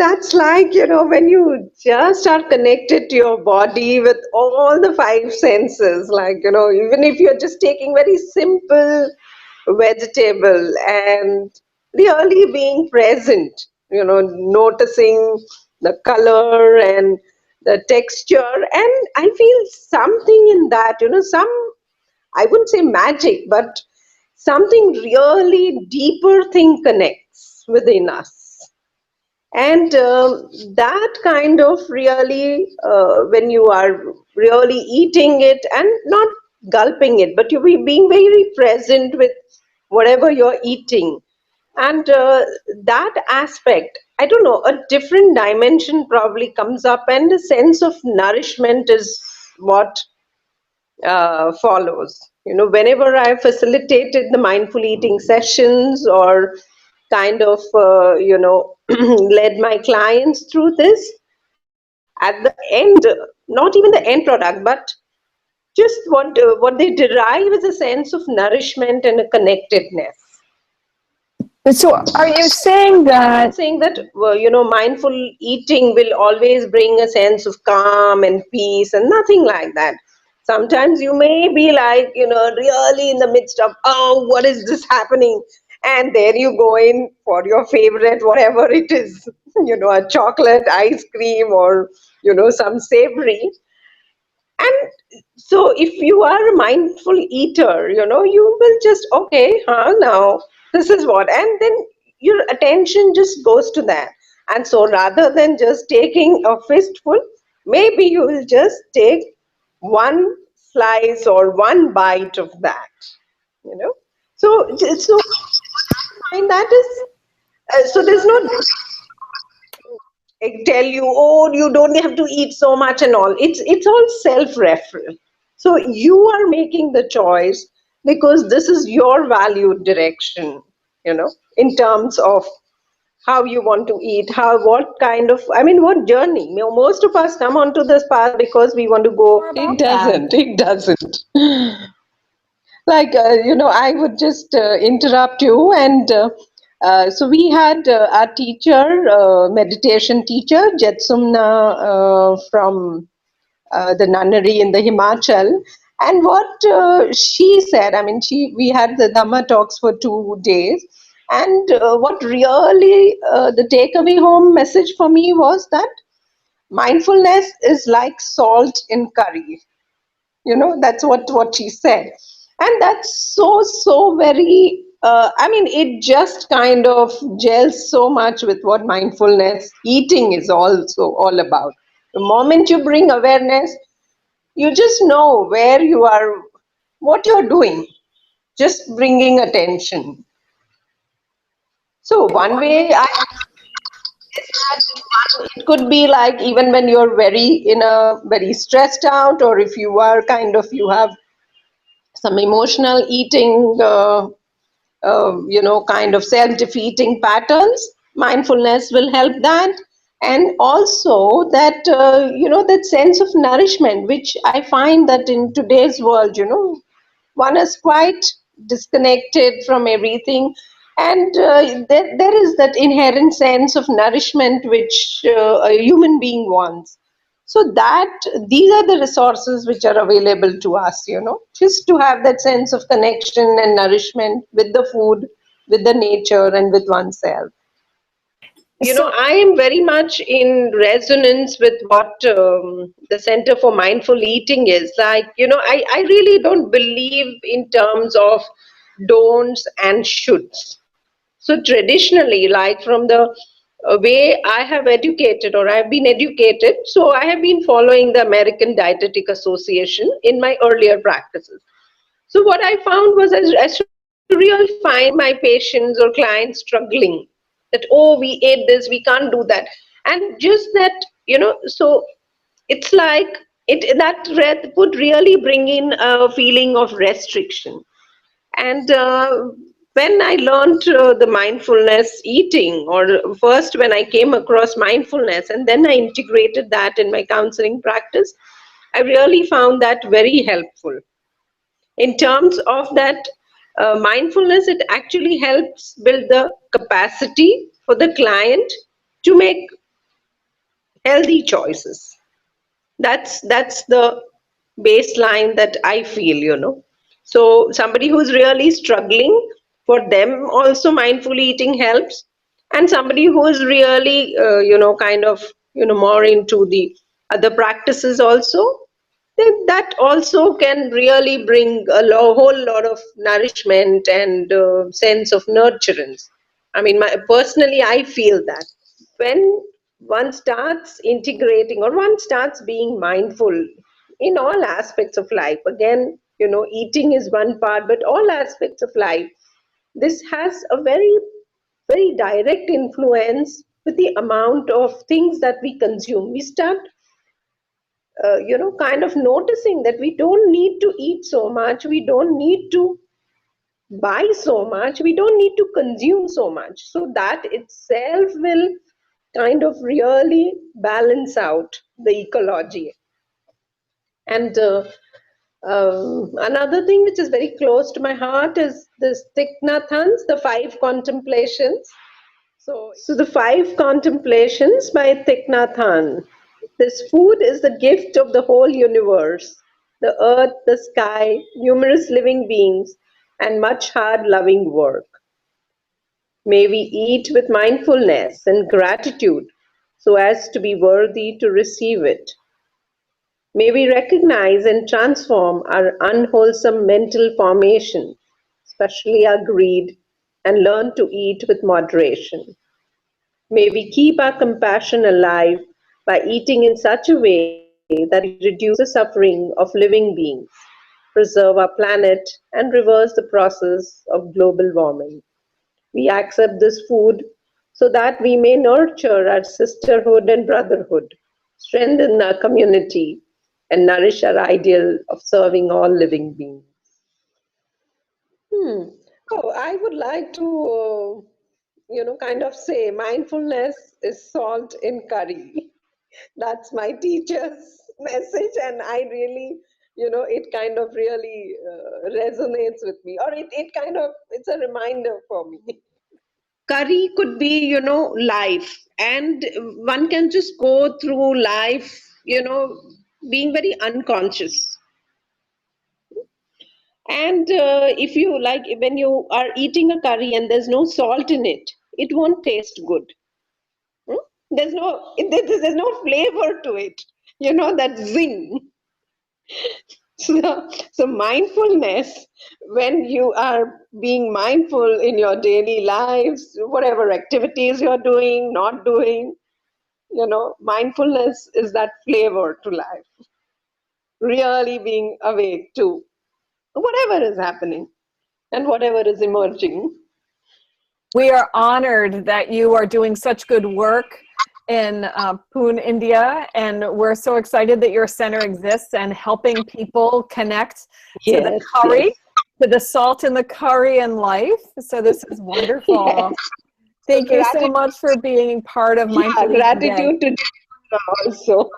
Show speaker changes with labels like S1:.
S1: that's like, when you just are connected to your body with all the five senses, like, even if you're just taking very simple vegetable and really being present, noticing the color and the texture. And I feel something in that, I wouldn't say magic, but something really deeper thing connects within us. And that kind of really, when you are really eating it and not gulping it, but you be being very present with whatever you're eating. And that aspect, I don't know, a different dimension probably comes up, and a sense of nourishment is what follows. Whenever I facilitated the mindful eating sessions or kind of, led my clients through this, at the end, not even the end product, but just what they derive is a sense of nourishment and a connectedness.
S2: So are you saying
S1: I'm not
S2: that
S1: saying that, mindful eating will always bring a sense of calm and peace and nothing like that. Sometimes you may be like, really in the midst of, oh, what is this happening? And there you go in for your favorite, whatever it is, a chocolate, ice cream, or, some savory. And so if you are a mindful eater, you will just, okay, now this is what, and then your attention just goes to that. And so rather than just taking a fistful, maybe you will just take one slice or one bite of that, you know. So I find that is, so there's no tell you, oh, you don't have to eat so much and all. It's all self-referral. So you are making the choice because this is your valued direction, in terms of how you want to eat, what kind of, I mean, what journey. Most of us come onto this path because we want to go.
S2: more
S1: It
S2: about that?
S1: doesn't. It doesn't. Like, I would just interrupt you. And so we had our teacher, meditation teacher, Jetsumna, from the nunnery in the Himachal. And what she said, I mean, we had the Dhamma talks for 2 days. And what really the takeaway home message for me was that mindfulness is like salt in curry. That's what she said. And that's so very, I mean, it just kind of gels so much with what mindfulness eating is also all about. The moment you bring awareness, you just know where you are, what you're doing, just bringing attention. So one way I is that it could be like, even when you're very stressed out, or if you are kind of, you have some emotional eating, kind of self-defeating patterns, mindfulness will help that. And also that, that sense of nourishment, which I find that in today's world, one is quite disconnected from everything. And there is that inherent sense of nourishment which a human being wants. So that these are the resources which are available to us, just to have that sense of connection and nourishment with the food, with the nature, and with oneself.
S2: So
S1: I am very much in resonance with what the Center for Mindful Eating is. Like, I really don't believe in terms of don'ts and shoulds. So traditionally, like from the way I have educated, or I've been educated, so I have been following the American Dietetic Association in my earlier practices. So what I found was, as to really find my patients or clients struggling, that, oh, we ate this, we can't do that. And just that, so it's like that would really bring in a feeling of restriction. And when I learned the mindfulness eating, or first when I came across mindfulness, and then I integrated that in my counseling practice, I really found that very helpful. In terms of that mindfulness, it actually helps build the capacity for the client to make healthy choices. That's the baseline that I feel. So somebody who's really struggling, for them also mindful eating helps. And somebody who is really kind of more into the other practices also, then that also can really bring a whole lot of nourishment and sense of nurturance. I mean, personally, I feel that when one starts integrating or one starts being mindful in all aspects of life, again, eating is one part, but all aspects of life, this has a very, very direct influence with the amount of things that we consume. We start kind of noticing that we don't need to eat so much, we don't need to buy so much, we don't need to consume so much. So that itself will kind of really balance out the ecology. And another thing which is very close to my heart is this Thich Nhat Hanh's, the Five Contemplations. So the Five Contemplations by Thich Nhat Hanh. This food is the gift of the whole universe, the earth, the sky, numerous living beings, and much hard loving work. May we eat with mindfulness and gratitude so as to be worthy to receive it. May we recognize and transform our unwholesome mental formation, especially our greed, and learn to eat with moderation. May we keep our compassion alive by eating in such a way that it reduces the suffering of living beings, preserve our planet, and reverse the process of global warming. We accept this food so that we may nurture our sisterhood and brotherhood, strengthen our community, and nourish our ideal of serving all living beings. Hmm. Oh, I would like to, kind of say mindfulness is salt in curry. That's my teacher's message, and I really, it kind of really resonates with me, or it kind of, it's a reminder for me. Curry could be, life, and one can just go through life, being very unconscious. And if you like, when you are eating a curry and there's no salt in it, it won't taste good. Hmm? There's no flavor to it. That zing. So mindfulness, when you are being mindful in your daily lives, whatever activities you're doing, not doing, mindfulness is that flavor to life. Really being awake to whatever is happening and whatever is emerging.
S2: We are honored that you are doing such good work in Pune, India, and we're so excited that your center exists and helping people connect to the
S1: Yes, yes.
S2: curry, to the salt in the curry and life. So this is wonderful.
S1: Yes. So
S2: Thank you so much for being part of
S1: yeah,
S2: Mindful Eating Day.
S1: gratitude to Jyotika also.